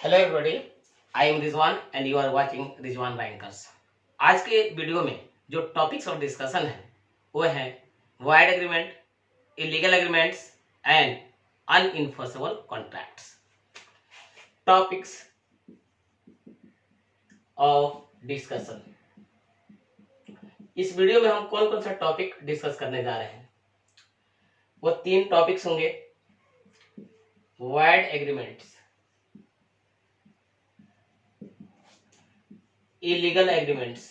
Hello everybody, I am Rizwan and you are watching Rizwan rankers. आज के video में जो टॉपिक्स ऑफ डिस्कशन है वो है void agreement, illegal agreements and unenforceable contracts. Topics of discussion. इस वीडियो में हम कौन कौन सा टॉपिक डिस्कस करने जा रहे हैं, वो 3 टॉपिक्स होंगे। Void agreements, illegal agreements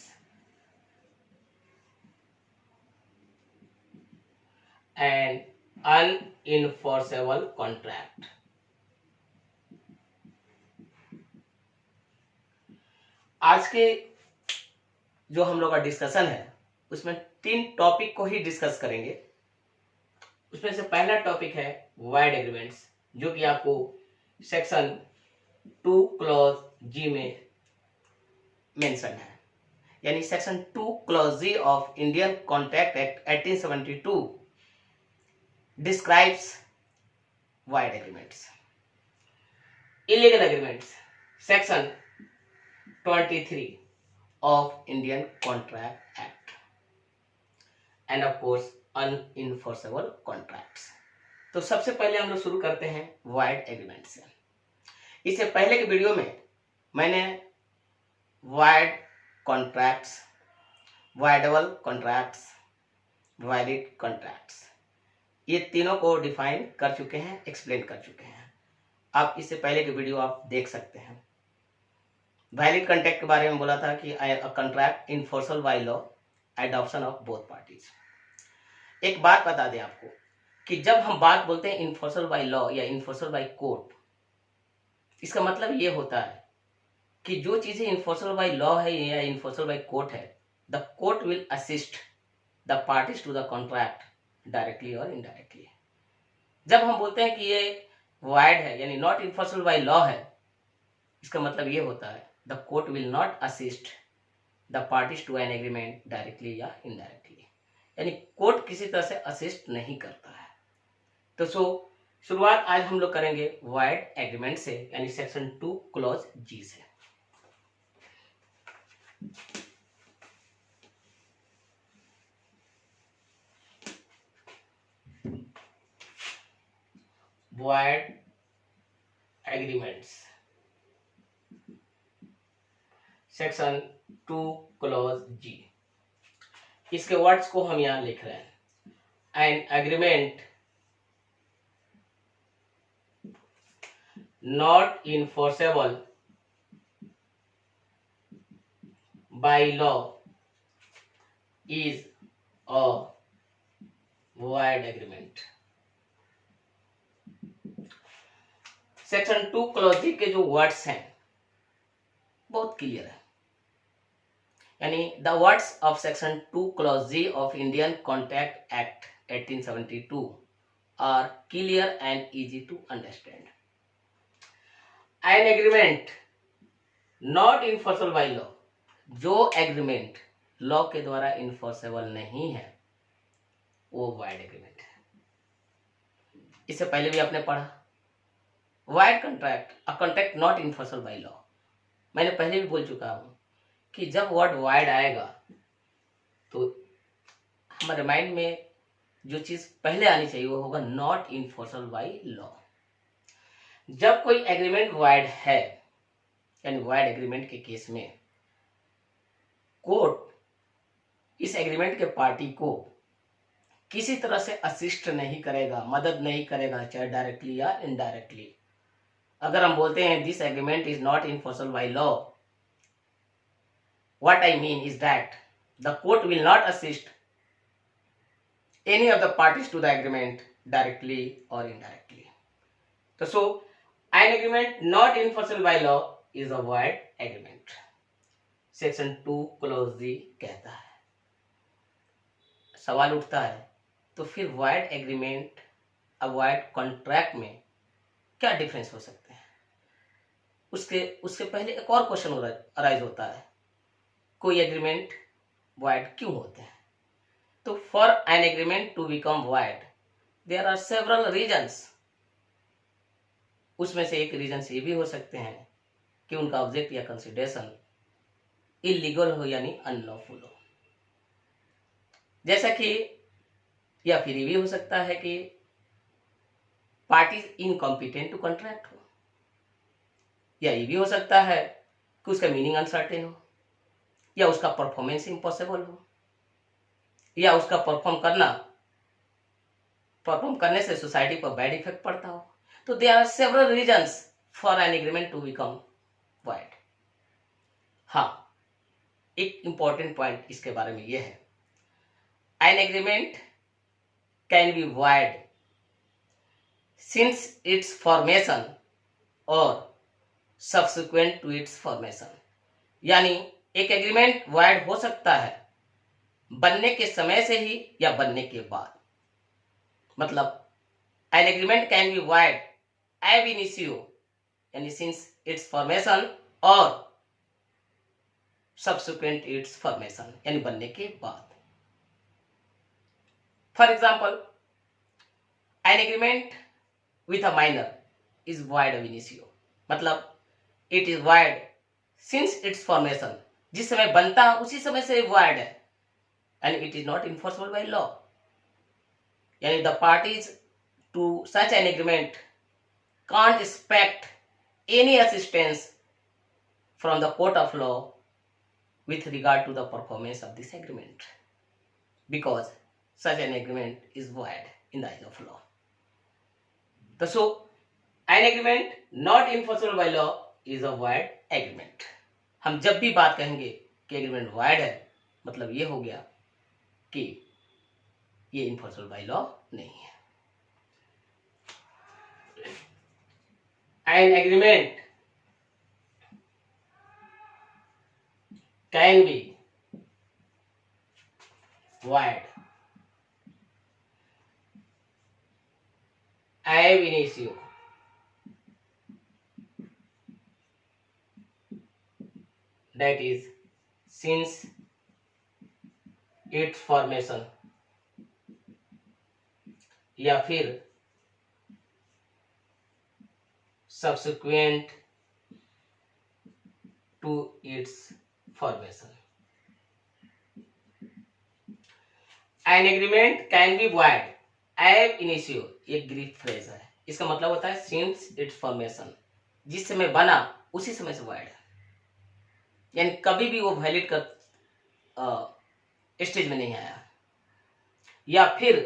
and unenforceable contract। आज के जो हम लोग का डिस्कशन है उसमें 3 टॉपिक को ही डिस्कस करेंगे। उसमें से पहला टॉपिक है वाइड एग्रीमेंट्स, जो कि आपको सेक्शन 2 क्लॉज जी में मेंशन है। यानी section 2 clause G of Indian contract act 1872 describes wide agreements. Illegal agreements, section 23 of Indian Contract Act and of course unenforceable contracts। तो सबसे पहले हम लोग शुरू करते हैं वाइड एग्रीमेंट से। इससे पहले के वीडियो में मैंने wide contracts, voidable contracts, valid contracts, ये तीनों को डिफाइन कर चुके हैं, एक्सप्लेन कर चुके हैं। आप इससे पहले के वीडियो आप देख सकते हैं। वैलिड कॉन्ट्रैक्ट के बारे में बोला था कि contract enforceable by law, adoption of both parties. एक बात बता दें आपको कि जब हम बात बोलते हैं इन्फोर्सेबल बाय लॉ या इन्फोर्सेबल बाय कोर्ट, इसका मतलब ये होता है कि जो चीजें इन्फोर्सेबल बाय लॉ है या इन्फोर्सेबल बाय कोर्ट है, the court will assist the parties to the contract directly और इनडायरेक्टली। जब हम बोलते हैं कि ये वाइड है यानी नॉट इन्फोर्सेबल बाय लॉ है, इसका मतलब ये होता है the court will not assist the parties to an agreement directly या indirectly। यानी कोर्ट किसी तरह से असिस्ट नहीं करता है। तो शुरुआत आज हम लोग करेंगे वाइड एग्रीमेंट से, यानी सेक्शन 2 क्लॉज जी से। Void agreements, section 2 clause G. इसके वर्ड्स को हम यहां लिख रहे हैं। An agreement not enforceable by law is a void agreement. Section 2 clause G के जो वर्ड्स हैं बहुत क्लियर है। यानी the words of section 2 clause G of Indian contract act 1872 are clear and easy to understand. An agreement not enforceable by law, जो agreement law के द्वारा enforceable नहीं है वो वाइड एग्रीमेंट है। इससे पहले भी आपने पढ़ा wide contract, a contract not enforceable by law. मैंने पहले भी बोल चुका हूं कि जब वर्ड वाइड आएगा तो हमारे माइंड में जो चीज पहले आनी चाहिए वो होगा नॉट इन्फोर्सेबल बाय लॉ। जब कोई एग्रीमेंट वाइड है, यानी वाइड एग्रीमेंट के केस में कोर्ट इस एग्रीमेंट के पार्टी को किसी तरह से असिस्ट नहीं करेगा, मदद नहीं करेगा, चाहे डायरेक्टली या इनडायरेक्टली। अगर हम बोलते हैं this agreement is not enforceable by law, what I mean is that the court will not assist any of the parties to the agreement directly or indirectly। So an agreement not enforceable by law is a void agreement। Section 2 clause जी कहता है। सवाल उठता है तो फिर wide agreement और wide contract में क्या डिफरेंस हो सकते हैं? उसके पहले एक और क्वेश्चन अराइज होता है, कोई एग्रीमेंट वाइड क्यों होते हैं? तो for an agreement to become void there are several reasons. उसमें से एक रीजन ये भी हो सकते हैं कि उनका ऑब्जेक्ट या कंसिडरेशन इलीगल हो यानी अनलॉफुल हो। जैसा कि या फिर ये भी हो सकता है कि पार्टीज इनकॉम्पिटेंट टू कॉन्ट्रैक्ट हो, या ये भी हो सकता है कि उसका मीनिंग अनसर्टेन हो, या उसका परफॉर्मेंस इम्पॉसिबल हो, या उसका परफॉर्म करने से सोसाइटी पर बैड इफेक्ट पड़ता हो। तो there are several reasons for an agreement to become void. हाँ, एक इंपॉर्टेंट पॉइंट इसके बारे में यह है, an agreement can be void since its formation और सब्सिक्वेंट टू इट्स फॉर्मेशन। यानी एक एग्रीमेंट वाइड हो सकता है बनने के समय से ही या बनने के बाद। मतलब an agreement can be void ab initio यानी सिंस इट्स फॉर्मेशन और सब्सिक्वेंट इट्स फॉर्मेशन यानी बनने के बाद। For example, an agreement with a minor is void ab initio, मतलब it is void since its formation, जिस समय बनता है उसी समय से वाइड है, and it is not enforceable by law. यानी the parties to such an agreement can't expect any assistance from the court of law with regard to the performance of this agreement, because such an agreement is void in the eyes of law. So an agreement not enforceable by law is a void agreement. हम जब भी बात कहेंगे कि agreement void है, मतलब ये हो गया कि ये enforceable by law नहीं है। An agreement can be void ab initio, that is since its formation, या फिर subsequent to its formation. An agreement can be void ab initio एक ग्रीक फ्रेज है। इसका मतलब होता है since its formation, जिस समय बना उसी समय से void है, यानी कभी भी वो वैलिड कर स्टेज में नहीं आया, या फिर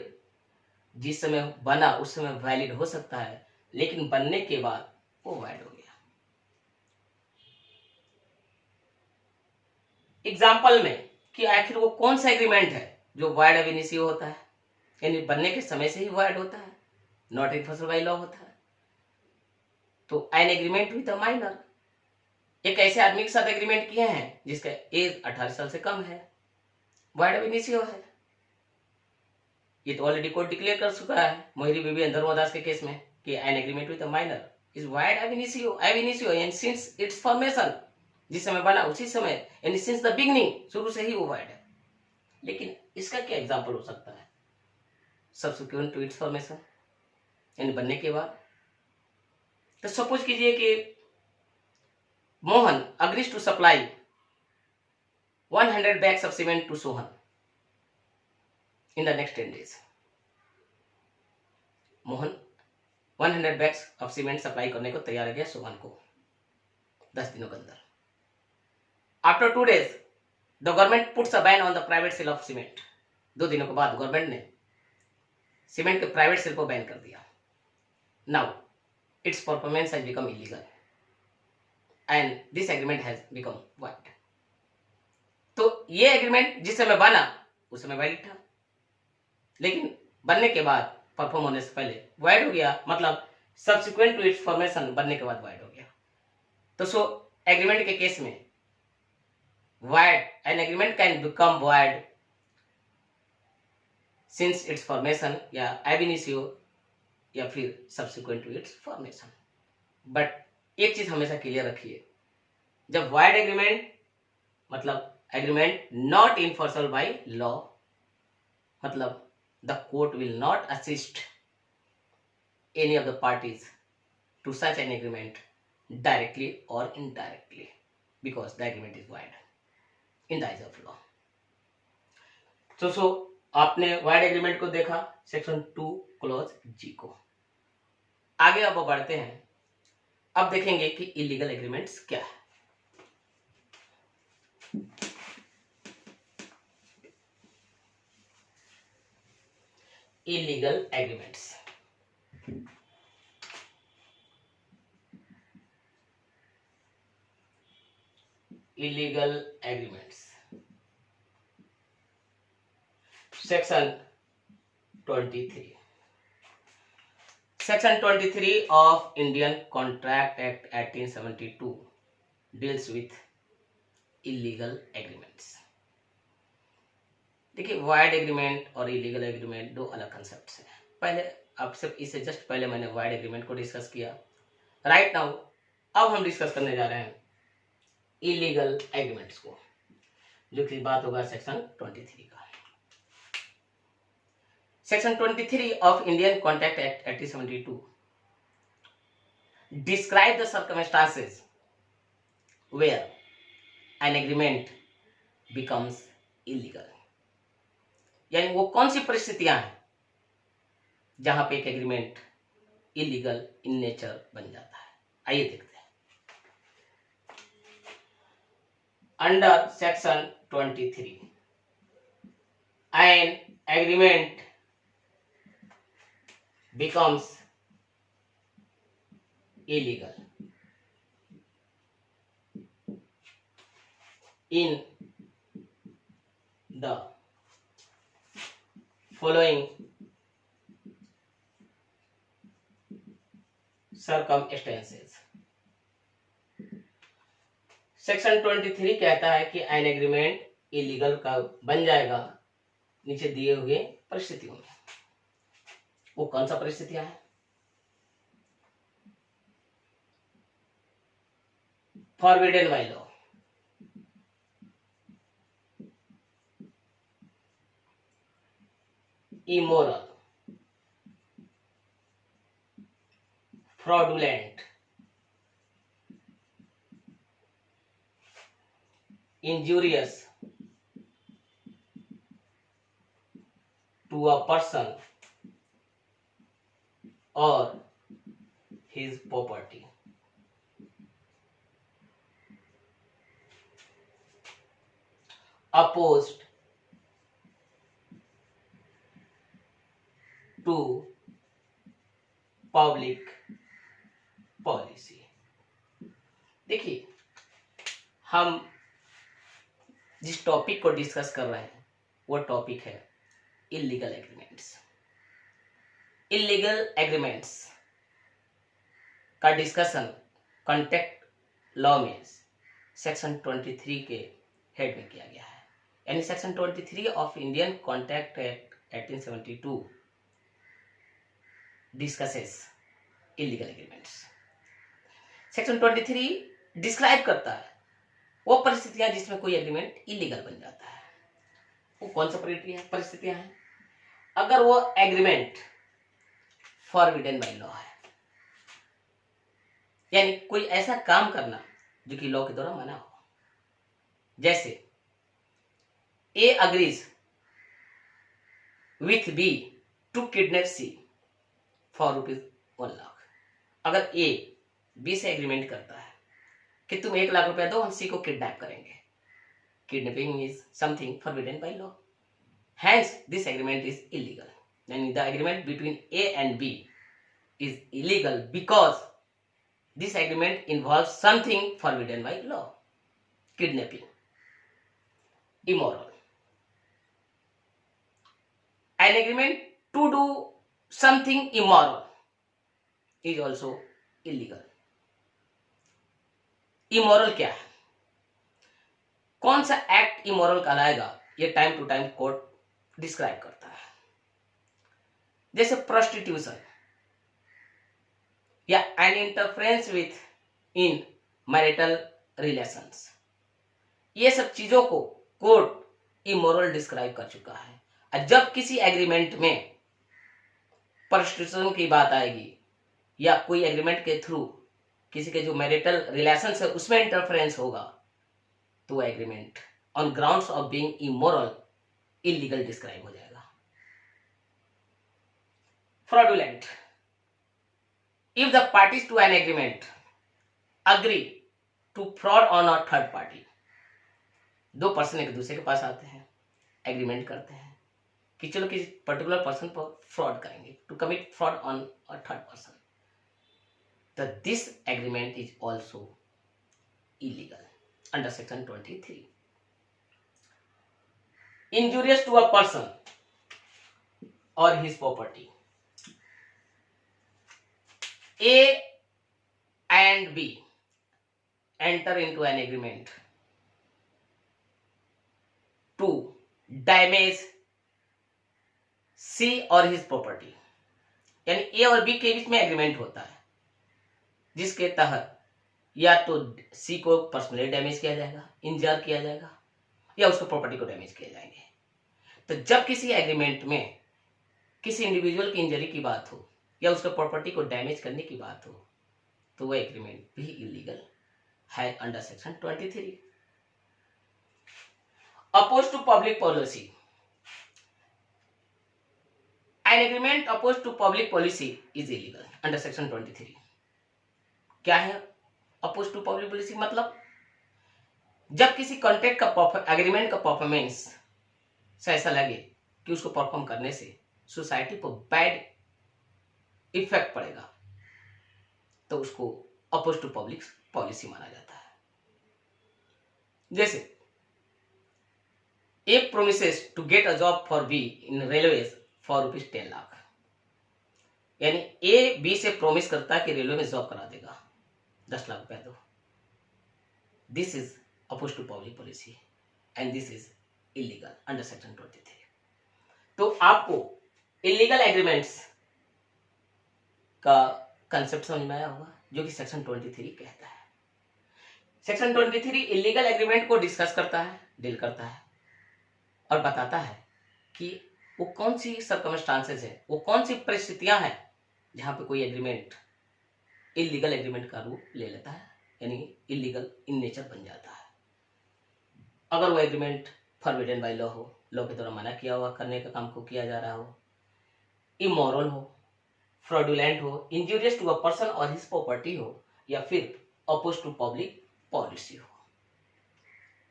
जिस समय बना उस समय वैलिड हो सकता है लेकिन बनने के बाद वो void हो गया। एग्जाम्पल में कि आखिर वो कौन सा एग्रीमेंट है जो void ab initio होता है, यानी बनने के समय से ही void होता है, नॉट इन्फोर्सेबल बाय लॉ होता है। तो an agreement with a minor, एक ऐसे आदमी के साथ एग्रीमेंट किए हैं जिसका एज 18 साल से कम है, void ab initio है। ये तो ऑलरेडी कोर्ट डिक्लेयर कर चुका है मोहिरी बीबी एंड धर्मदास के केस में कि an agreement with a minor is void ab initio and since its formation, जिस समय बना उसी समय यानी सिंस द बिगनिंग, शुरू से ही वो void है। लेकिन इसका क्या एग्जांपल हो सकता है? सब्सिक्वेंट टू इट्स फॉर्मेशन यानी बनने के बाद। तो सपोज कीजिए कि Mohan agrees to supply 100 bags of cement to Sohan in the next 10 days. Mohan 100 bags of cement supply करने को तैयार हो गया सोहन को 10 दिनों के अंदर। After 2 days, the government puts a ban on the private sale of cement. 2 दिनों के बाद गवर्नमेंट ने सीमेंट के प्राइवेट सेल को बैन कर दिया। Now, its performance has become illegal and this agreement has become void. तो ये एग्रीमेंट जिस समय बना उस समय वैलिड था, लेकिन बनने के बाद परफॉर्म होने से पहले void हो गया, मतलब सब्सिक्वेंट टू इट्स फॉर्मेशन बनने के बाद void हो गया। तो सो एग्रीमेंट के केस में void, an agreement can become void since its formation या ab initio या फिर subsequent to its formation। But एक चीज हमेशा क्लियर रखिए, जब void एग्रीमेंट मतलब agreement not enforceable by law, मतलब the court will not assist any of the parties to such an agreement directly or indirectly, because the agreement is void in the eyes of law. So आपने wide agreement को देखा, section 2 clause जी को। आगे अब बढ़ते हैं, अब देखेंगे कि इलीगल एग्रीमेंट्स क्या है। Illegal agreements, illegal agreements, section 23 of Indian Contract Act 1872 deals with illegal agreements। देखिए, वाइड एग्रीमेंट और इलीगल एग्रीमेंट दो अलग कंसेप्ट हैं। पहले आपसे इससे जस्ट पहले मैंने वाइड एग्रीमेंट को डिस्कस किया। राइट नाउ अब हम डिस्कस करने जा रहे हैं इलीगल एग्रीमेंट्स को, जो कि बात होगा सेक्शन 23 का। Section 23 of Indian contract act 1872 describe the circumstances where an agreement becomes illegal. यानी वो कौन सी परिस्थितियां हैं जहां पे एक एग्रीमेंट इलीगल इन नेचर बन जाता है। आइए देखते हैं। Under section 23, an agreement becomes illegal in the following circumstances। Section 23 कहता है कि एन एग्रीमेंट इलीगल का बन जाएगा नीचे दिए हुए परिस्थितियों में। वो कौन सा परिस्थितियां हैं? Forbidden by law, immoral, fraudulent, injurious to a person or his property। Opposed to public policy। देखिए, हम जिस टॉपिक को डिस्कस कर रहे हैं वो टॉपिक है इलीगल एग्रीमेंट्स। इलीगल एग्रीमेंट्स का डिस्कशन कॉन्ट्रैक्ट लॉ में सेक्शन 23 के हेड में किया गया है। यानी section 23 of Indian contract act 1872 discusses illegal agreements. Section 23 describe करता है वो परिस्थितियां जिसमें कोई एग्रीमेंट इलीगल बन जाता है। वो कौन सा परिस्थितियां हैं? अगर वो एग्रीमेंट फॉरबिडन बाय लॉ है, यानी कोई ऐसा काम करना जो कि लॉ के द्वारा मना हो। जैसे A agrees with B to kidnap C for ₹1,00,000। अगर ए बी से एग्रीमेंट करता है कि तुम ₹1,00,000 दो, हम सी को किडनैप करेंगे। Kidnapping is something forbidden by law, hence this agreement is illegal. यानी the agreement between A and B is illegal because this agreement involves something forbidden by law. Kidnapping, immoral, an agreement to do something immoral is also illegal। Immoral क्या है? कौन सा act immoral कहलाएगा? ये time to time court describe करता है। जैसे prostitution या an interference with in marital relations, ये सब चीजों को कोर्ट इमोरल डिस्क्राइब कर चुका है। और जब किसी एग्रीमेंट में प्रोस्टिट्यूशन की बात आएगी या कोई एग्रीमेंट के थ्रू किसी के जो मैरिटल रिलेशन है उसमें इंटरफेरेंस होगा तो वो agreement on grounds of being immoral illegal describe हो जाएगा। Fraudulent, if the parties to an agreement agree to fraud on a third party, दो पर्सन एक दूसरे के पास आते हैं, एग्रीमेंट करते हैं कि चलो किसी पर्टिकुलर पर्सन पर फ्रॉड करेंगे, to commit fraud on a third person, तो this agreement is also illegal under section 23। Injurious to a person और his property, A and B enter into an agreement to damage C or his property, यानी A और B के बीच में agreement होता है जिसके तहत या तो C को पर्सनली डैमेज किया जाएगा, इंजर किया जाएगा, या उसको प्रॉपर्टी को डैमेज किया जाएंगे। तो जब किसी एग्रीमेंट में किसी इंडिविजुअल की इंजरी की बात हो या उसके प्रॉपर्टी को डैमेज करने की बात हो तो वह एग्रीमेंट भी इलीगल है under section 23। Oppose to public policy, an agreement oppose to public policy is illegal under section 23। क्या है अपोज टू पब्लिक पॉलिसी? मतलब जब किसी कॉन्ट्रैक्ट का एग्रीमेंट का परफॉर्मेंस से ऐसा लगे कि उसको परफॉर्म करने से सोसाइटी पर बैड इफेक्ट पड़ेगा तो उसको अपोज टू पब्लिक पॉलिसी माना जाता है। जैसे A promises to get a job for B in railways for ₹10 lakh, यानी ए बी से प्रोमिस करता है कि रेलवे में जॉब करा देगा, 10 लाख रुपया दो। This is oppose to public policy and this is illegal under section 23। तो आपको इलीगल एग्रीमेंट्स का कंसेप्ट समझ में आया होगा जो कि सेक्शन 23 कहता है। सेक्शन 23 इलीगल एग्रीमेंट को डिस्कस करता है, डील करता है और बताता है कि वो कौन सी सर्कमस्टांसेस है, वो कौन सी परिस्थितियां हैं जहां पे कोई एग्रीमेंट इलीगल एग्रीमेंट का रूप ले लेता है, यानी इलीगल इन नेचर बन जाता है। अगर वो एग्रीमेंट फॉरबिडन बाय लॉ हो, लॉ के द्वारा मना किया हुआ करने का काम को किया जा रहा हो, इमोरल हो, फ्रॉडुलेंट हो, इंजूरियस टू अ पर्सन और हिज प्रॉपर्टी हो, या फिर अपोज टू पब्लिक पॉलिसी हो।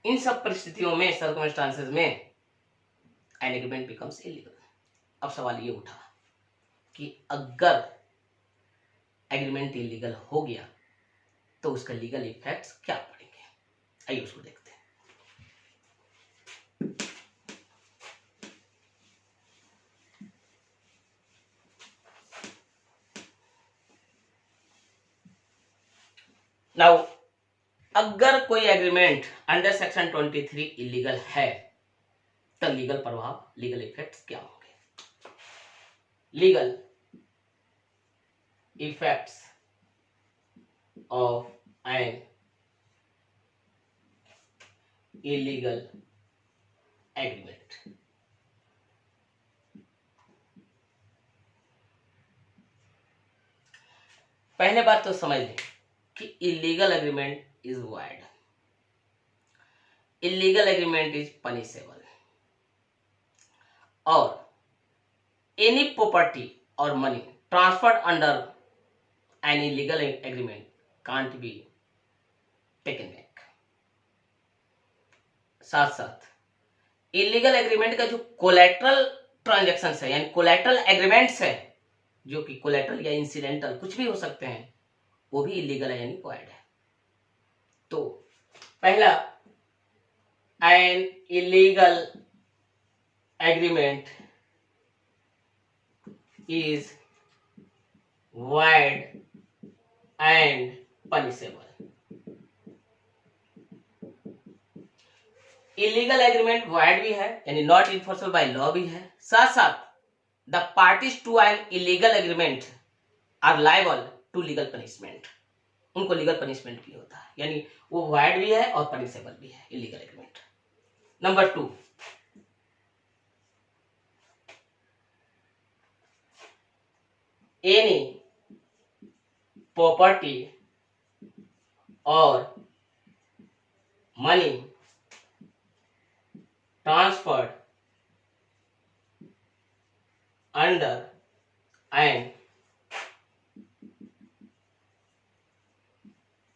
इन सब परिस्थितियों में, सर्कमस्टांसेस में एन एग्रीमेंट बिकम्स इलीगल। अब सवाल ये उठा कि अगर एग्रीमेंट इलीगल हो गया तो उसका लीगल इफेक्ट्स क्या पड़ेंगे, आइए उसको देखते हैं। नाउ अगर कोई एग्रीमेंट अंडर सेक्शन 23 इलीगल है तो लीगल प्रभाव, लीगल इफेक्ट्स क्या होंगे? Legal effects of N illegal agreement. पहले बात तो समझ लें कि illegal agreement is wide, illegal agreement is punishable, और एनी प्रॉपर्टी और money transferred under an illegal agreement can't be taken back. साथ साथ इलीगल एग्रीमेंट का जो कोलैटरल ट्रांजैक्शंस है, यानी कोलैटरल एग्रीमेंट्स है, जो कि कोलैटरल या इंसिडेंटल कुछ भी हो सकते हैं, वो भी इलीगल है यानी वाइड है। तो पहला, N illegal agreement is void and punishable। Illegal agreement void भी है यानी नॉट इन्फोर्सेबल बाय लॉ भी है। साथ साथ the parties to an illegal agreement are liable to legal punishment, उनको लीगल पनिशमेंट भी होता है, यानी वो void भी है और पनिशेबल भी है illegal agreement. Number 2, any property or money transferred under an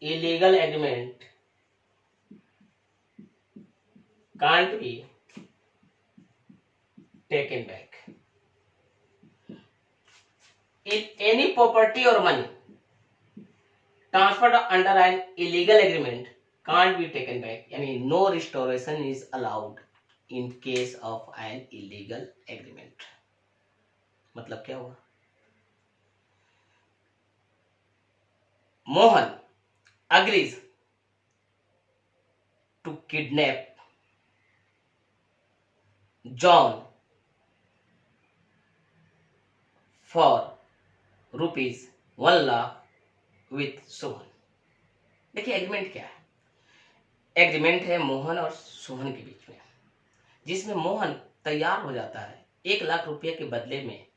illegal agreement can't be taken back. If any property or money transferred under an illegal agreement can't be taken back, यानी no restoration is allowed in case of an illegal agreement. मतलब क्या हुआ? Mohan agrees to kidnap John for rupees 1 lakh with Sohan. देखिए agreement क्या है. Agreement है मोहन और सोहन के बीच में, जिसमें मोहन तैयार हो जाता है 1 लाख रुपए के बदले में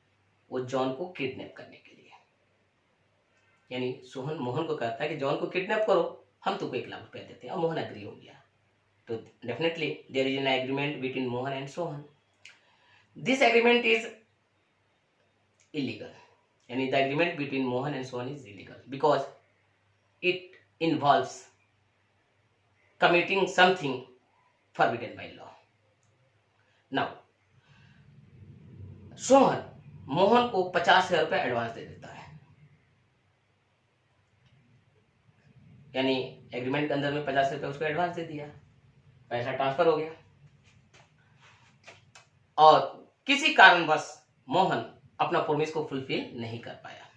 वो जॉन को किडनैप करने के लिए. यानी सोहन मोहन को कहता है कि जॉन को किडनैप करो, हम तुमको 1 लाख रुपया देते हैं, और मोहन एग्री हो गया. तो definitely there is an agreement between Mohan and Sohan. This agreement is illegal. यानी the agreement between Mohan and Sohan is illegal because it involves committing something forbidden by law. Now, Sohan Mohan को 50,000 रुपए एडवांस दे देता है. यानी एग्रीमेंट के अंदर में 50,000 रुपए उसको एडवांस दे दिया, पैसा ट्रांसफर हो गया. और किसी कारणवश मोहन अपना प्रोमिस को फुलफिल नहीं कर पाया,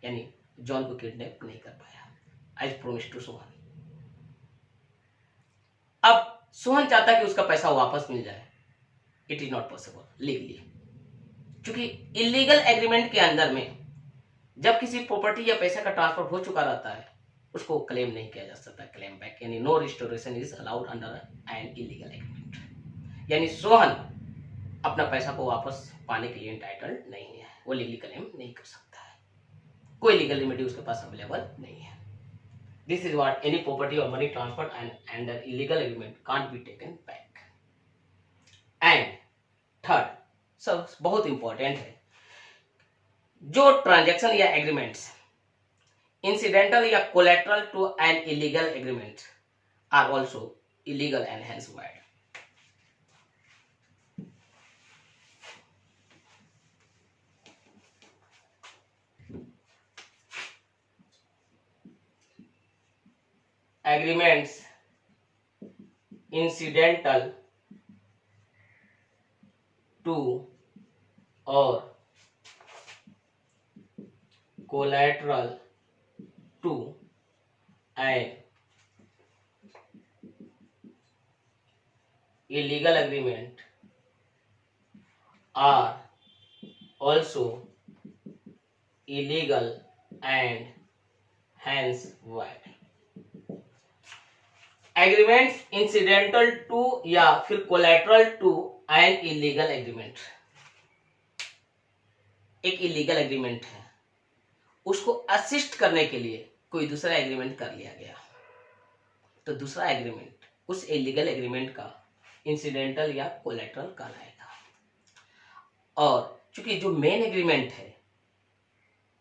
यानी जॉन को किडनैप नहीं कर पाया as promised to सोहन. अब सोहन चाहता कि उसका पैसा वापस मिल जाए. It is not possible legally, क्योंकि इलीगल एग्रीमेंट के अंदर में जब किसी प्रॉपर्टी या पैसा का ट्रांसफर हो चुका रहता है उसको क्लेम नहीं किया जा सकता, क्लेम बैक. यानी no restoration is allowed under an illegal agreement. यानी सोहन अपना पैसा को वापस पाने के लिए एंटाइटल्ड नहीं है, वो लीगली क्लेम नहीं कर सकता है, कोई लीगल रेमेडी उसके पास अवेलेबल नहीं है. This is what any property or money transferred and under illegal agreement can't be taken back. And third, सब बहुत इंपॉर्टेंट है, जो ट्रांजैक्शन या एग्रीमेंट्स incidental या collateral to an illegal agreement are also illegal and hence void. Agreements incidental to or collateral to an illegal agreement are also illegal and hence void. Agreements incidental to या फिर collateral to an illegal agreement. एक illegal agreement है, उसको assist करने के लिए कोई दूसरा एग्रीमेंट कर लिया गया, तो दूसरा एग्रीमेंट उस इलीगल एग्रीमेंट का इंसिडेंटल या कोलैटरल कहलाएगा. और चूंकि जो मेन एग्रीमेंट है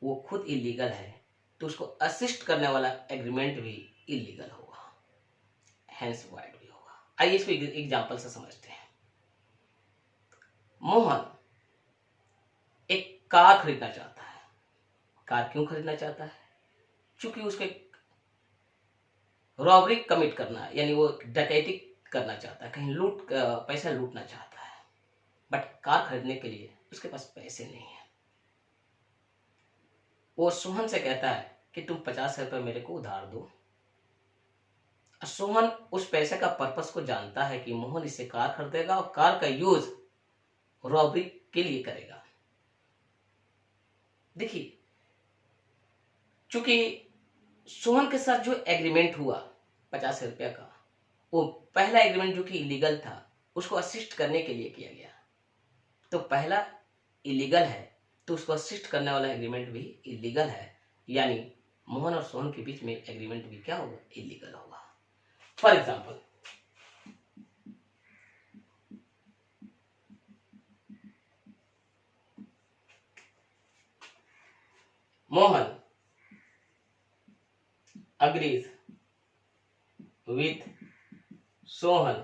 वो खुद इलीगल है, तो उसको असिस्ट करने वाला एग्रीमेंट भी इलीगल होगा, हेंस वॉइड भी होगा. आइए इसको एग्जांपल से समझते हैं. मोहन एक कार खरीदना चाहता है. कार क्यों खरीदना चाहता है? क्योंकि उसको रॉबरी कमिट करना, यानी वो डकैती करना चाहता है, कहीं पैसा लूटना चाहता है. बट कार खरीदने के लिए उसके पास पैसे नहीं है. वो सोहन से कहता है कि तुम 50,000 रुपये मेरे को उधार दो. सोहन उस पैसे का पर्पस को जानता है कि मोहन इससे कार खरीदेगा और कार का यूज रॉबरी के लिए करेगा. देखिए, चूंकि सोहन के साथ जो एग्रीमेंट हुआ 50,000 रुपया का, वो पहला एग्रीमेंट जो कि इलीगल था उसको असिस्ट करने के लिए किया गया. तो पहला इलीगल है तो उसको असिस्ट करने वाला एग्रीमेंट भी इलीगल है, यानी मोहन और सोहन के बीच में एग्रीमेंट भी क्या होगा, इलीगल होगा। For example, Mohan agrees with Sohan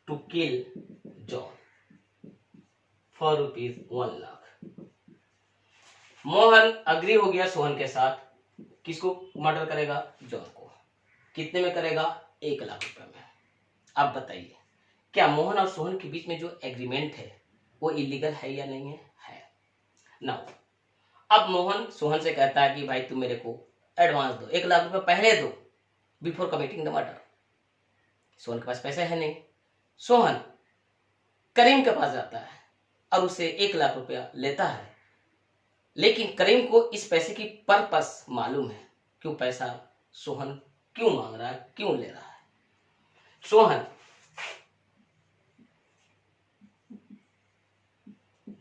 to kill John for ₹1,00,000। Mohan agree हो गया सोहन के साथ, किसको मर्डर करेगा, जॉन को। कितने में करेगा, ₹1,00,000 में। अब बताइए, क्या मोहन और सोहन के बीच में जो एग्रीमेंट है वो इलीगल है या नहीं है? है। नाउ अब मोहन सोहन से कहता है कि भाई तुम मेरे को एडवांस दो, ₹1,00,000 पहले दो, before committing the murder. Sohan के पास पैसे है नहीं। सोहन करीम के पास जाता है और उसे ₹1,00,000 लेता है, लेकिन करीम को इस पैसे की पर्पस मालूम है, क्यों पैसा सोहन क्यों मांग रहा है, क्यों ले रहा है। Sohan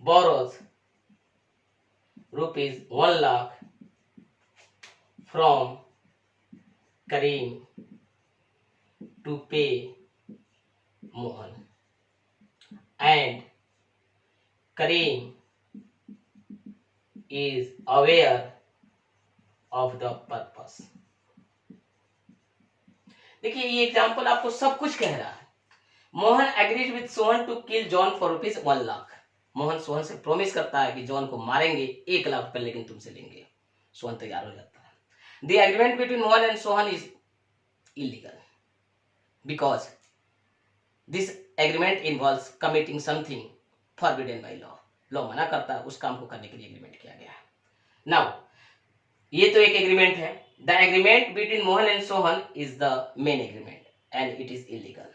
borrows ₹1,00,000 from Kareem to pay Mohan, and Kareem is aware of the purpose। देखिए ये एग्जाम्पल आपको सब कुछ कह रहा है। Mohan agrees with Sohan to kill John for ₹1,00,000। Mohan Sohan से प्रॉमिस करता है कि जॉन को मारेंगे, ₹1,00,000 लेकिन तुमसे लेंगे। सोहन तैयार हो जाता है। The agreement between Mohan and Sohan is illegal because this agreement involves committing something forbidden by law. Law मना करता है, उस काम को करने के लिए एग्रीमेंट किया गया है। नाउ ये तो एक एग्रीमेंट है। The agreement between Mohan and Sohan is the main agreement and it is illegal.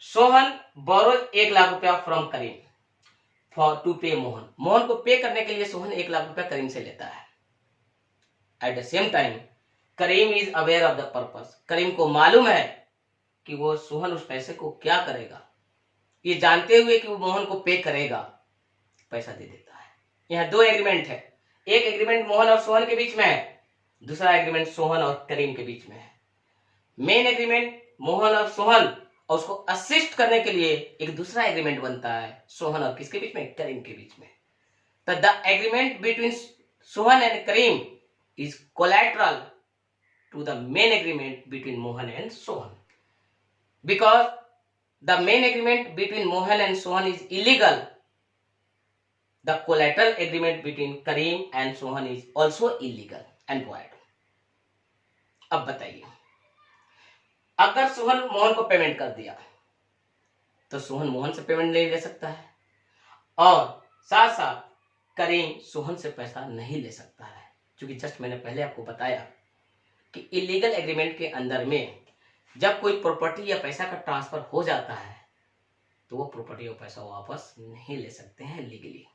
Sohan borrows ₹1,00,000 from Karim for to pay Mohan. Mohan को पे करने के लिए सोहन ₹1,00,000 करीम से लेता है। At the same time Karim is aware of the purpose. Karim को मालूम है कि वो सोहन उस पैसे को क्या करेगा। ये जानते हुए कि वो मोहन को पे करेगा, पैसा दे देता है। यहाँ दो एग्रीमेंट है। एक एग्रीमेंट मोहन और सोहन के बीच में है, दूसरा एग्रीमेंट सोहन और करीम के बीच में है। मेन एग्रीमेंट मोहन और सोहन, और उसको असिस्ट करने के लिए एक दूसरा एग्रीमेंट बनता है सोहन और किसके बीच में, करीम के बीच में। तो the agreement between Sohan and Karim is collateral to the main agreement between Mohan and Sohan. Because the main agreement between Mohan and Sohan is illegal, the collateral agreement between Kareem and Sohan is also illegal and void। अब बताइए, अगर सोहन मोहन को payment कर दिया तो सोहन मोहन से payment नहीं ले सकता है, और साथ साथ करीम सोहन से पैसा नहीं ले सकता है, क्योंकि जस्ट मैंने पहले आपको बताया कि इलीगल एग्रीमेंट के अंदर में जब कोई प्रॉपर्टी या पैसा का ट्रांसफर हो जाता है तो वो प्रॉपर्टी और पैसा वापस नहीं ले सकते हैं लीगली।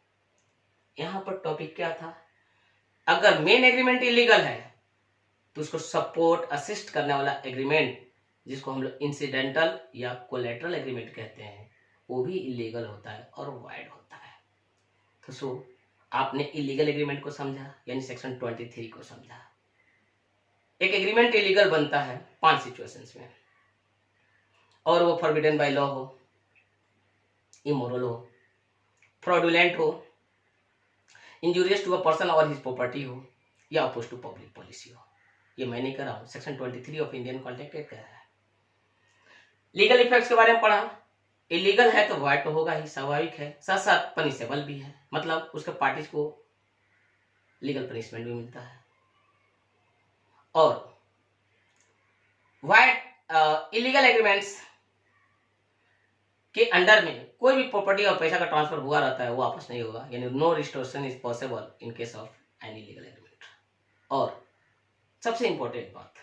यहां पर टॉपिक क्या था, अगर मेन एग्रीमेंट इलीगल है तो उसको सपोर्ट असिस्ट करने वाला एग्रीमेंट, जिसको हम लोग इंसिडेंटल या कोलैटरल एग्रीमेंट कहते हैं, वो भी इलीगल होता है और वाइड होता है। तो आपने इलीगल एग्रीमेंट को समझा, यानी सेक्शन 23 को समझा। एक एग्रीमेंट इलीगल बनता है 5 सिचुएशंस में, और वो फॉरबिडन बाय लॉ हो, इमोरल हो, फ्रॉडुलेंट हो, इंजूरियस टू अ पर्सन और हिज प्रॉपर्टी हो, या अपोज टू पब्लिक पॉलिसी हो। ये मैं नहीं कर रहा हूं, section 23 of Indian contract act कह रहा है। लीगल इफेक्ट्स के बारे में पढ़ा, इलीगल है तो वाइड तो होगा ही, स्वाभाविक है, साथ साथ पनिशेबल भी है, मतलब उसके पार्टीज को लीगल पनिशमेंट भी मिलता है। और वाइड इलीगल एग्रीमेंट्स के अंडर में कोई भी प्रॉपर्टी और पैसा का ट्रांसफर हुआ रहता है वो वापस नहीं होगा, यानी no restoration is possible in case of any legal agreement. और सबसे इंपॉर्टेंट बात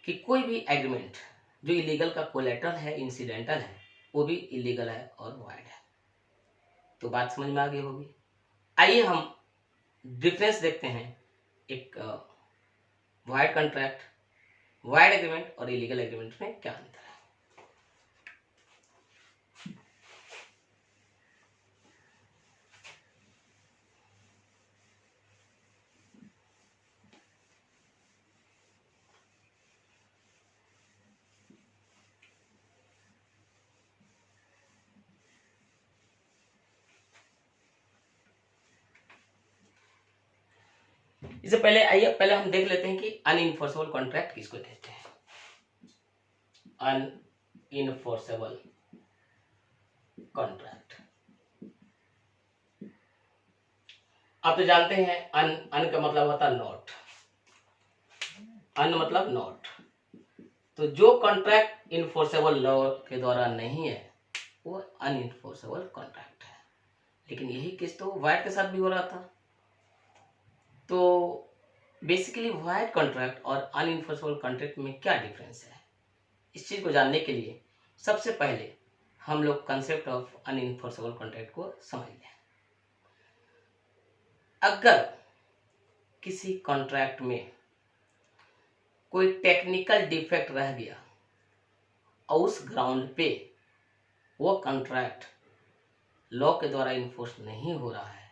कि कोई भी एग्रीमेंट जो इलीगल का कोलैटरल है, इंसिडेंटल है, वो भी इलीगल है और वाइड है। तो बात समझ में आ गई होगी। आइए हम डिफरेंस देखते हैं, एक वाइड कॉन्ट्रैक्ट, वाइड एग्रीमेंट और इलीगल एग्रीमेंट में क्या अंतर है। इससे पहले आइए पहले हम देख लेते हैं कि अनइनफोर्सेबल कॉन्ट्रैक्ट किसको कहते हैं। अनइनफोर्सेबल कॉन्ट्रैक्ट, आप तो जानते हैं अन का मतलब होता है नॉट, अन मतलब नॉट। तो जो कॉन्ट्रैक्ट इनफोर्सेबल लॉ के द्वारा नहीं है वो अनइनफोर्सेबल कॉन्ट्रैक्ट है। लेकिन यही केस तो वाइट के साथ भी हो रहा था। तो बेसिकली वाइट कॉन्ट्रैक्ट और अनइनफोर्सेबल कॉन्ट्रैक्ट में क्या डिफरेंस है, इस चीज को जानने के लिए सबसे पहले हम लोग कंसेप्ट ऑफ अनइनफोर्सेबल कॉन्ट्रैक्ट को समझ लें। अगर किसी कॉन्ट्रैक्ट में कोई टेक्निकल डिफेक्ट रह गया और उस ग्राउंड पे वो कॉन्ट्रैक्ट लॉ के द्वारा इन्फोर्स नहीं हो रहा है,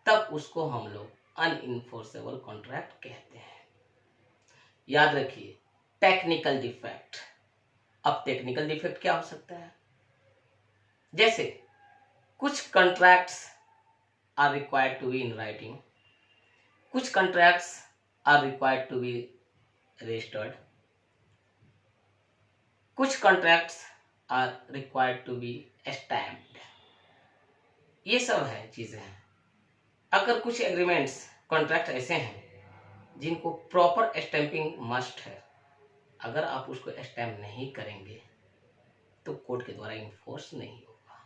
तब उसको हम लोग अनइनफोर्सेबल कॉन्ट्रैक्ट कहते हैं। याद रखिए टेक्निकल डिफेक्ट। अब टेक्निकल डिफेक्ट क्या हो सकता है, जैसे कुछ contracts are required to be in writing, कुछ contracts are required to be registered, कुछ contracts are required to be stamped. ये सब है चीजें हैं। अगर कुछ एग्रीमेंट्स कॉन्ट्रैक्ट ऐसे हैं जिनको प्रॉपर स्टैंपिंग मस्ट है, अगर आप उसको स्टैम्प नहीं करेंगे तो कोर्ट के द्वारा इन्फोर्स नहीं होगा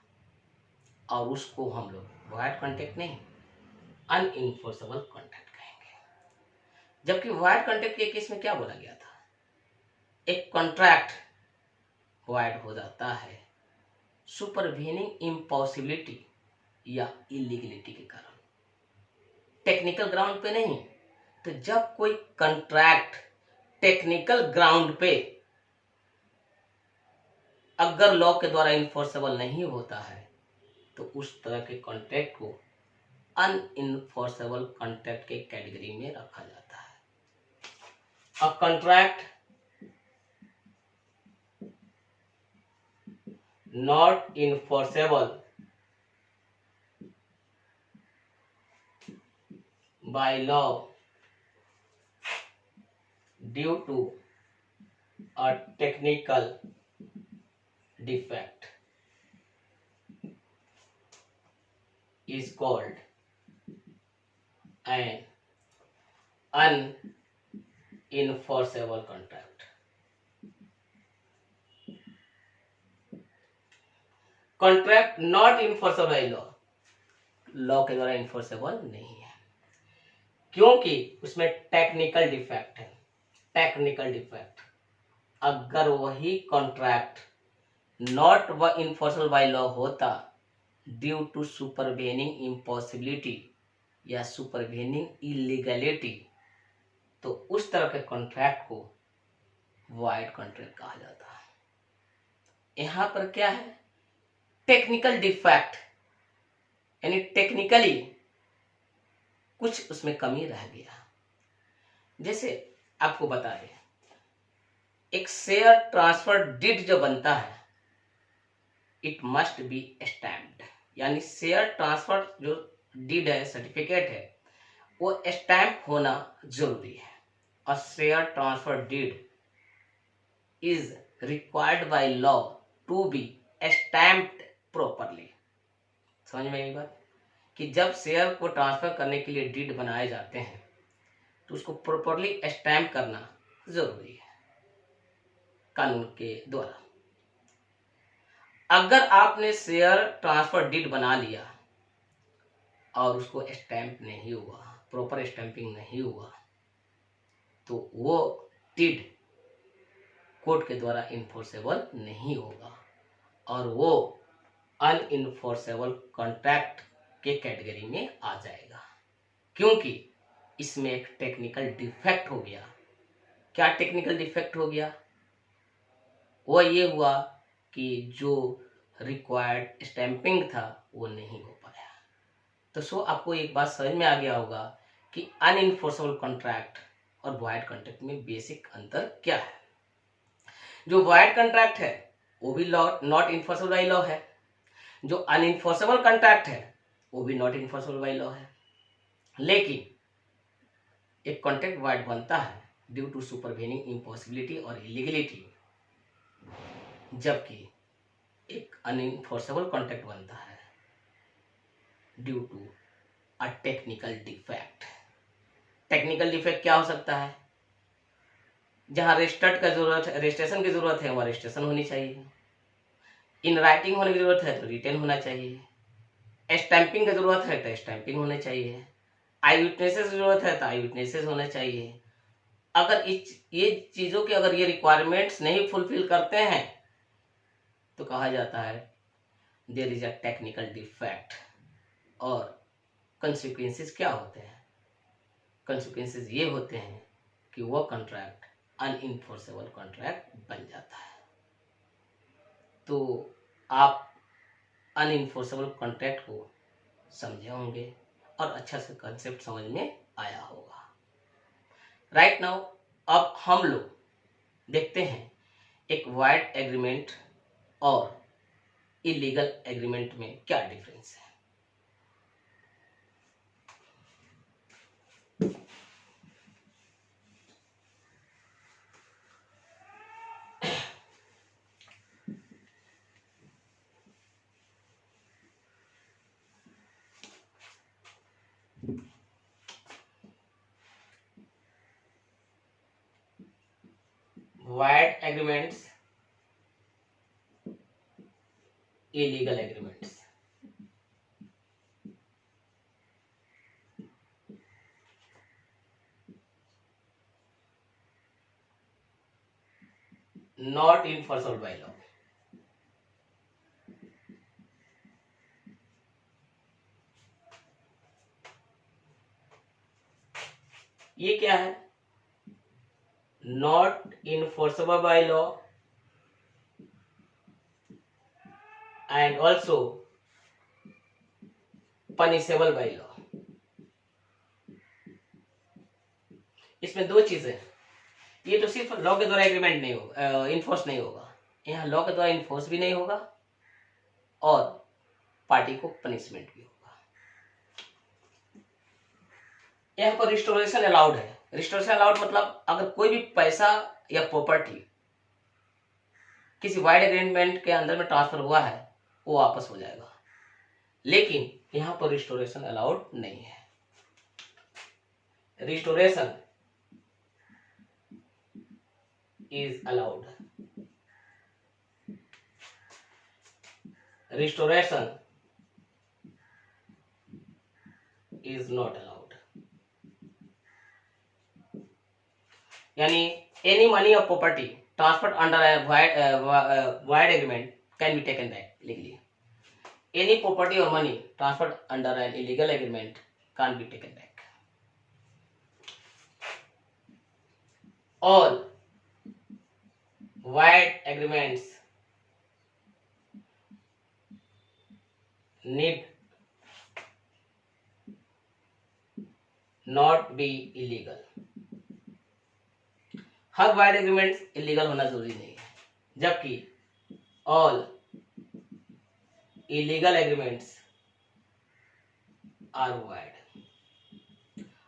और उसको हम लोग वाइड कॉन्ट्रैक्ट नहीं अनइनफोर्सेबल कॉन्ट्रैक्ट कहेंगे। जबकि वाइड कॉन्ट्रैक्ट के केस में क्या बोला गया था, एक कॉन्ट्रैक्ट वाइड हो जाता है सुपरवीनिंग इम्पॉसिबिलिटी या इलीगलिटी के कारण, टेक्निकल ग्राउंड पे नहीं। तो जब कोई कॉन्ट्रैक्ट टेक्निकल ग्राउंड पे अगर लॉ के द्वारा इन्फोर्सेबल नहीं होता है तो उस तरह के कॉन्ट्रैक्ट को अनइनफोर्सेबल कॉन्ट्रैक्ट के कैटेगरी में रखा जाता है। A contract not enforceable by law due to a technical defect is called an unenforceable contract. Contract not enforceable by law, law के द्वारा इन्फोर्सेबल नहीं है क्योंकि उसमें टेक्निकल डिफेक्ट है। टेक्निकल डिफेक्ट, अगर वही कॉन्ट्रैक्ट नॉट व इन्फोर्सेबल बाय लॉ होता ड्यू टू सुपरवेनिंग इम्पॉसिबिलिटी या सुपरवेनिंग इलीगलिटी, तो उस तरह के कॉन्ट्रैक्ट को वाइड कॉन्ट्रैक्ट कहा जाता है। यहां पर क्या है, टेक्निकल डिफेक्ट, यानी टेक्निकली कुछ उसमें कमी रह गया। जैसे आपको बता दें, एक शेयर ट्रांसफर डीड जो बनता है इट मस्ट बी स्टैम्प्ड, यानी शेयर ट्रांसफर जो डीड है, सर्टिफिकेट है, वो स्टैम्प होना जरूरी है। और share transfer deed is required by law to be stamped properly. समझ में आई बात, कि जब शेयर को ट्रांसफर करने के लिए डीड बनाए जाते हैं तो उसको प्रॉपरली स्टैम्प करना जरूरी है कानून के द्वारा। अगर आपने शेयर ट्रांसफर डीड बना लिया और उसको स्टैम्प नहीं हुआ, प्रॉपर स्टैंपिंग नहीं हुआ, तो वो डीड कोर्ट के द्वारा इन्फोर्सेबल नहीं होगा और वो अनइन्फोर्सेबल कॉन्ट्रैक्ट के कैटेगरी में आ जाएगा, क्योंकि इसमें एक टेक्निकल डिफेक्ट हो गया। क्या टेक्निकल डिफेक्ट हो गया, वो ये हुआ कि जो रिक्वायर्ड स्टैंपिंग था वो नहीं हो पाया। तो सो आपको एक बात समझ में आ गया होगा कि अनइन्फोर्सेबल कॉन्ट्रैक्ट और वॉइड कॉन्ट्रैक्ट में बेसिक अंतर क्या है। जो वॉइड कॉन्ट्रैक्ट है वो भी law not enforceable by law है, जो अनइन्फोर्सेबल कॉन्ट्रैक्ट है वो भी नॉट इन्फोर्सेबल बाय लॉ है। लेकिन एक कॉन्ट्रैक्ट वाइड बनता है ड्यू टू सुपरवेनिंग इम्पॉसिबिलिटी और इलीगलिटी, जबकि एक अनइनफोर्सेबल कॉन्ट्रैक्ट बनता है due to a technical defect. Technical defect क्या हो सकता है? जहां रजिस्ट्रेशन की जरूरत है वहां रजिस्ट्रेशन होनी चाहिए, इन राइटिंग होने की जरूरत है तो रिटन होना चाहिए, स्टैंपिंग की जरूरत है तो स्टैंपिंग होना चाहिए, आई विटनेसेस की जरूरत है तो आई विटनेसेस होना चाहिए। अगर ये चीजों के अगर ये रिक्वायरमेंट्स नहीं फुलफिल करते हैं तो कहा जाता है there is a technical defect. और कंसिक्वेंसेस क्या होते हैं? कंसिक्वेंसेस ये होते हैं कि वो कॉन्ट्रैक्ट अनइनफोर्सेबल कॉन्ट्रैक्ट बन जाता है। तो आप अनइनफोर्सेबल कॉन्ट्रैक्ट को समझे होंगे और अच्छा से कंसेप्ट समझ में आया होगा। राइट नाउ अब हम लोग देखते हैं एक वाइड एग्रीमेंट और इलीगल एग्रीमेंट में क्या डिफरेंस है। Void agreements, illegal agreements. Not enforceable by law. ये क्या है? Not enforceable by law and also punishable by law. इसमें दो चीजें, ये तो सिर्फ लॉ के द्वारा एग्रीमेंट नहीं होगा, इन्फोर्स नहीं होगा, यहाँ लॉ के द्वारा इन्फोर्स भी नहीं होगा और पार्टी को पनिशमेंट भी होगा। यहाँ पर रिस्टोरेशन अलाउड है। रिस्टोरेशन अलाउड मतलब अगर कोई भी पैसा या प्रॉपर्टी किसी वाइड एग्रीमेंट के अंदर में ट्रांसफर हुआ है वो वापस हो जाएगा, लेकिन यहाँ पर रिस्टोरेशन अलाउड नहीं है। Restoration is allowed. Restoration is not allowed. यानी any money or property transferred under a void agreement can be taken back legally. Any property or money transferred under an illegal agreement can't be taken back. All void agreements need not be illegal. हर void agreement illegal होना जरूरी नहीं है, जबकि all illegal agreements are void.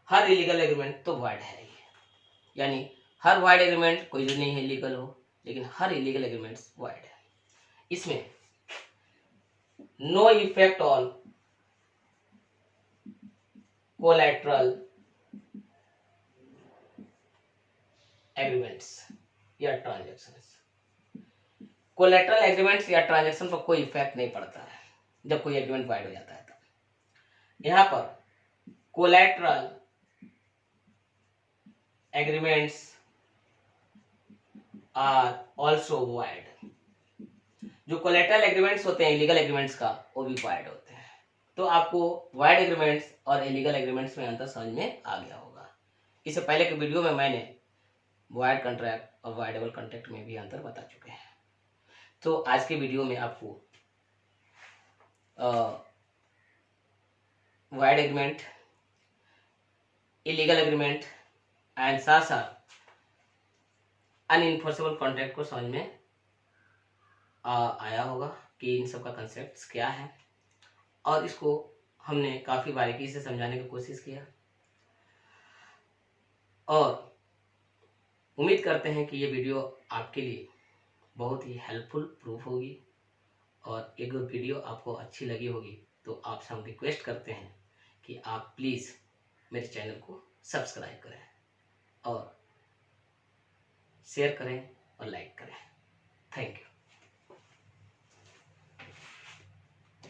हर illegal agreement तो void है ही, यानी हर वाइड एग्रीमेंट कोई जो नहीं है लीगल हो, लेकिन हर इलीगल एग्रीमेंट्स वाइड है। इसमें no effect on collateral agreements या ट्रांजैक्शंस। कोलैटरल एग्रीमेंट्स या ट्रांजैक्शन पर कोई इफेक्ट नहीं पड़ता है जब कोई एग्रीमेंट वाइड हो जाता है। तब यहां पर collateral agreements are also void. जो कोलैटरल एग्रीमेंट्स होते हैं इलीगल एग्रीमेंट्स का, वो भी वाइड होते हैं। तो आपको वाइड एग्रीमेंट्स और इलीगल एग्रीमेंट्स में अंतर समझ में आ गया होगा। इससे पहले के वीडियो में मैंने वाइड कॉन्ट्रैक्ट और वाइडेबल कॉन्ट्रैक्ट में भी अंतर बता चुके हैं। तो आज के वीडियो में आपको wide agreement, illegal agreement and साथ साथ अनइनफोर्सेबल कॉन्ट्रैक्ट को समझ में आया होगा कि इन सब का कंसेप्ट क्या है, और इसको हमने काफ़ी बारीकी से समझाने की कोशिश किया। और उम्मीद करते हैं कि ये वीडियो आपके लिए बहुत ही हेल्पफुल प्रूफ होगी। और एक वीडियो आपको अच्छी लगी होगी तो आपसे हम रिक्वेस्ट करते हैं कि आप प्लीज़ मेरे चैनल को सब्सक्राइब करें और शेयर करें और लाइक करें। Thank you.